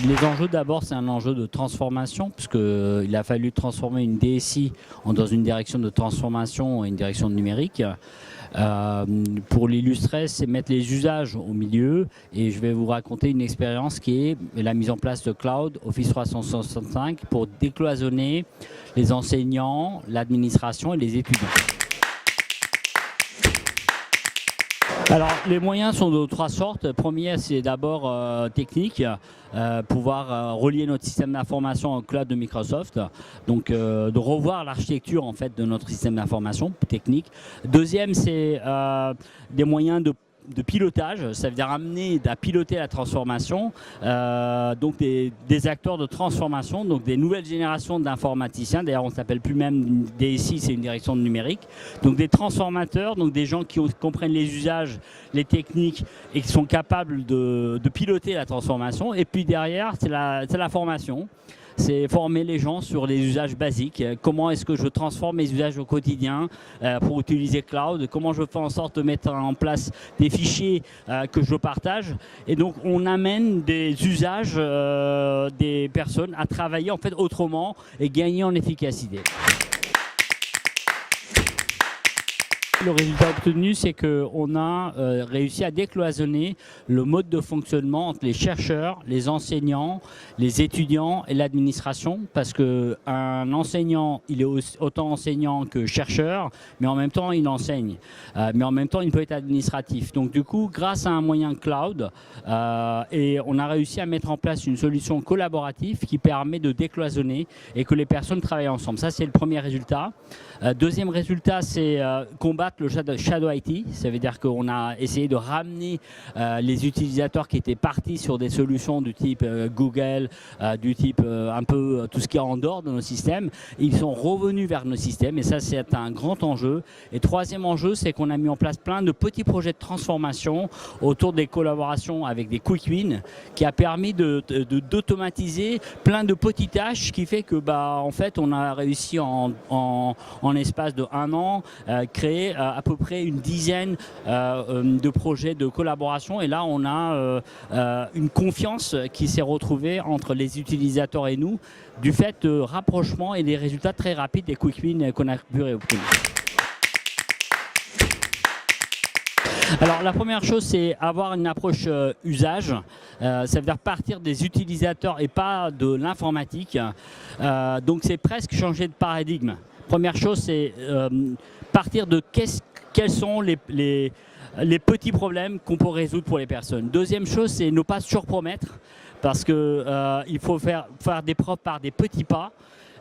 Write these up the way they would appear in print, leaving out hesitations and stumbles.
Les enjeux d'abord, c'est un enjeu de transformation, puisqu'il a fallu transformer une DSI dans une direction de transformation et une direction numérique. Pour l'illustrer, c'est mettre les usages au milieu, et je vais vous raconter une expérience qui est la mise en place de cloud Office 365 pour décloisonner les enseignants, l'administration et les étudiants. Alors, les moyens sont de trois sortes. Premier, c'est d'abord technique, pouvoir relier notre système d'information au cloud de Microsoft, donc de revoir l'architecture en fait de notre système d'information technique. Deuxième, c'est des moyens de pilotage, ça veut dire amener à piloter la transformation, donc des acteurs de transformation, donc des nouvelles générations d'informaticiens. D'ailleurs, on ne s'appelle plus même DSI, c'est une direction de numérique. Donc des transformateurs, donc des gens qui comprennent les usages, les techniques et qui sont capables de piloter la transformation. Et puis derrière, c'est la formation. C'est former les gens sur les usages basiques. Comment est-ce que je transforme mes usages au quotidien pour utiliser cloud? Comment je fais en sorte de mettre en place des fichiers que je partage? Et donc, on amène des usages des personnes à travailler en fait autrement et gagner en efficacité. Le résultat obtenu, c'est qu'on a réussi à décloisonner le mode de fonctionnement entre les chercheurs, les enseignants, les étudiants et l'administration, parce qu'un enseignant, il est autant enseignant que chercheur, mais en même temps, il enseigne. Mais en même temps, il peut être administratif. Donc du coup, grâce à un moyen cloud, et on a réussi à mettre en place une solution collaborative qui permet de décloisonner et que les personnes travaillent ensemble. Ça, c'est le premier résultat. Deuxième résultat, c'est combattre le shadow IT. Ça veut dire qu'on a essayé de ramener les utilisateurs qui étaient partis sur des solutions du type Google, du type un peu tout ce qui est en dehors de nos systèmes. Ils sont revenus vers nos systèmes et ça, c'est un grand enjeu. Et troisième enjeu, c'est qu'on a mis en place plein de petits projets de transformation autour des collaborations avec des quick wins qui a permis d'automatiser plein de petites tâches, qui fait que en fait, on a réussi en espace de 1 an créer à peu près une dizaine de projets de collaboration. Et là, on a une confiance qui s'est retrouvée entre les utilisateurs et nous, du fait de rapprochement et des résultats très rapides des quick wins qu'on a pu obtenir. Alors la première chose, c'est avoir une approche usage, ça veut dire partir des utilisateurs et pas de l'informatique. Donc c'est presque changer de paradigme. Première chose, c'est partir de quels sont les petits problèmes qu'on peut résoudre pour les personnes. Deuxième chose, c'est ne pas surpromettre, parce qu'il faut faire des preuves par des petits pas.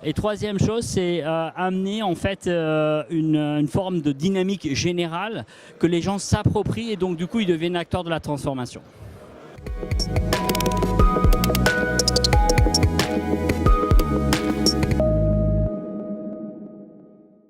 Et troisième chose, c'est amener en fait une forme de dynamique générale que les gens s'approprient et donc du coup ils deviennent acteurs de la transformation.